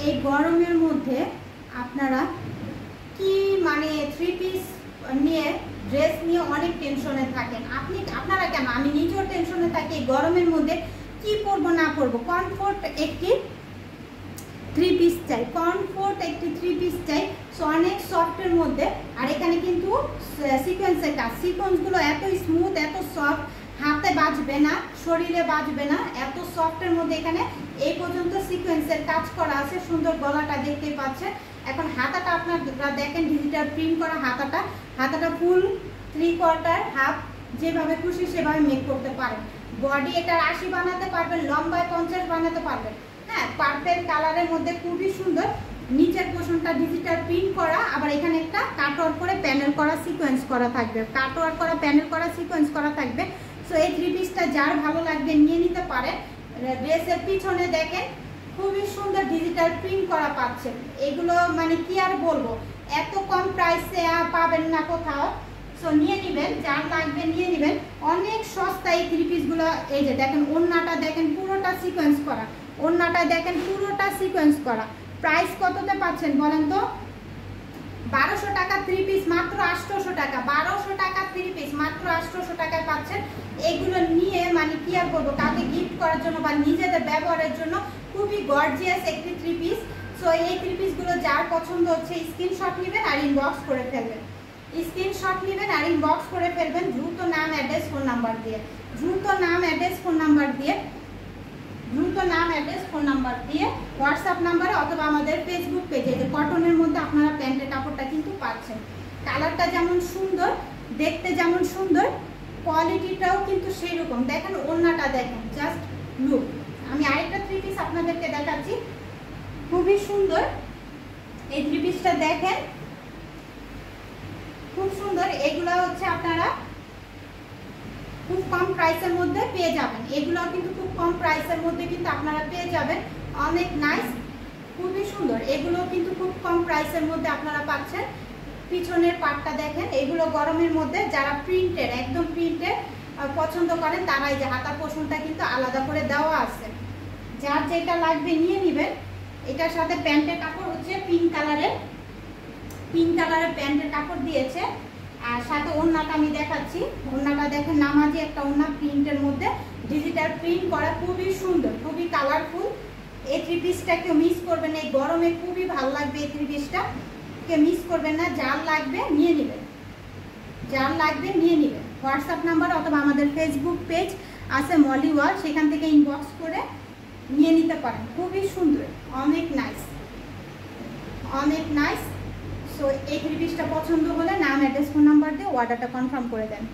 এই গরমের মধ্যে আপনারা কি মানে 3 পিস নিয়ে ড্রেস নিয়ে অনেক টেনশনে থাকেন। আপনারা কেন, আমি নিজেও টেনশনে থাকি এই গরমের মধ্যে কি পরবো না পরবো। কমফোর্ট একটি 3 পিস চাই, কমফোর্ট একটি 3 পিস চাই। সো অনেক সফটের মধ্যে, আর এখানে কিন্তু সিকোয়েন্সের কাজ, সিকোয়েন্সগুলো এত স্মুথ, এত সফট, হাতে বাজবে না, শরীরে বাজবে না, এত সফটের মধ্যে এখানে এই পর্যন্ত সিকোয়েন্সের কাজ করা আছে। সুন্দর গলাটা দেখতে পাচ্ছেন। এখন হাতাটা আপনারা দেখেন, ডিজিটাল প্রিন্ট করা হাতাটা ফুল 3/4 হাফ, যেভাবে খুশি সেভাবে মেক করতে পারেন। বডি এটার 80 বানাতে পারবেন, লম্বায় 50 বানাতে পারবেন। হ্যাঁ, পার্পেল কালারের মধ্যে খুবই সুন্দর। নিচের পোর্শনটা ডিজিটাল প্রিন্ট করা, আবার এখানে একটা কাটওয়ার্ক করে প্যানেল করা সিকোয়েন্স করা থাকবে, কাটওয়ার্ক করা প্যানেল করা সিকোয়েন্স করা থাকবে। সো এই 3 পিসটা যার ভালো লাগবে নিয়ে নিতে পারেন। ড্রেসের পিছনে দেখেন খুবই সুন্দর ডিজিটাল প্রিন্ট করা পাচ্ছেন। এগুলো মানে কি আর বলবো, এত কম প্রাইসে পাবেন না কোথাও। সো নিয়ে নেবেন, যার লাগবে নিয়ে নেবেন, অনেক সস্তা এই 3 পিসগুলো। এই যে দেখেন ওড়নাটা দেখেন পুরোটা সিকোয়েন্স করা, ওড়নাটা দেখেন পুরোটা সিকোয়েন্স করা। প্রাইস কততে পাচ্ছেন বলেন তো? 1200 টাকা 3 পিস, মাত্র 800 টাকা। 1200 টাকা 3 পিস, মাত্র 800 টাকায় পাচ্ছেন। এগুলো নিয়ে মানে কি আর বলবো, কাউকে গিফট করার জন্য বা নিজেদের ব্যবহারের জন্য খুবই গর্জিয়াস একটি 3 পিস। সো এই 3 পিসগুলো যার পছন্দ হচ্ছে স্ক্রিনশট নেবেন আর ইনবক্স করে ফেলবেন, স্ক্রিনশট নেবেন আর ইনবক্স করে ফেলবেন। দ্রুত নাম, অ্যাড্রেস, ফোন নাম্বার দিয়ে, দ্রুত নাম, অ্যাড্রেস, ফোন নাম্বার দিয়ে, দ্রুত নাম, অ্যাড্রেস, ফোন নাম্বার দিয়ে হোয়াটসঅ্যাপ নাম্বারে অথবা আমাদের ফেসবুক পেজে। যে কটনের মধ্যে আপনারা প্যান্টের কাপড়টা কিন্তু পাচ্ছেন। কালারটা যেমন সুন্দর, দেখতে যেমন সুন্দর, কোয়ালিটিটাও কিন্তু সেই রকম। দেখেন ওড়নাটা দেখেন, জাস্ট লুক। আমি আরেকটা 3 পিস আপনাদেরকে দেখাচ্ছি, খুবই সুন্দর। এই 3 পিসটা দেখেন, খুব সুন্দর। এগুলো হচ্ছে আপনারা খুব কম প্রাইসের মধ্যে পেয়ে যাবেন। এগুলো কিন্তু খুব কম প্রাইসের মধ্যে কিন্তু আপনারা পেয়ে যাবেন। অনেক নাইস, খুবই সুন্দর। এগুলো কিন্তু খুব কম প্রাইসের মধ্যে আপনারা পাচ্ছেন। পিছনের পাটটা দেখেন, এগুলো গরমের মধ্যে যারা প্রিন্টের, একদম প্রিন্টের পছন্দ করেন তারা এই যে হাতা পোর্শনটা কিন্তু আলাদা করে দেওয়া আছে। যার যেটা লাগবে নিয়ে নেবেন। এটার সাথে প্যান্টের কাপড় হচ্ছে পিঙ্ক কালারের প্যান্টের কাপড় দিয়েছে। আর সাথে ওড়নাটা আমি দেখাচ্ছি, ওড়নাটা দেখেন নামাজি একটা ওড়না, প্রিন্টের মধ্যে ডিজিটাল প্রিন্ট করা, খুবই সুন্দর, খুবই কালারফুল। এই 3 পিসটা কেউ মিস করবেন না, এই গরমে খুবই ভালো লাগবে এই 3 পিসটা, কেউ মিস করবেন না। যার লাগবে নিয়ে নেবেন, যার লাগবে নিয়ে নেবেন। হোয়াটসঅ্যাপ নাম্বার অথবা আমাদের ফেসবুক পেজ আছে মলি ওয়াল, সেখান থেকে ইনবক্স করে নিয়ে নিতে পারেন। খুবই সুন্দর, অনেক নাইস, অনেক নাইস। সো এই 3 পিসটা পছন্দ হলে নাম, অ্যাড্রেস, ফোন নাম্বার দিয়ে অর্ডারটা কনফার্ম করে দেন।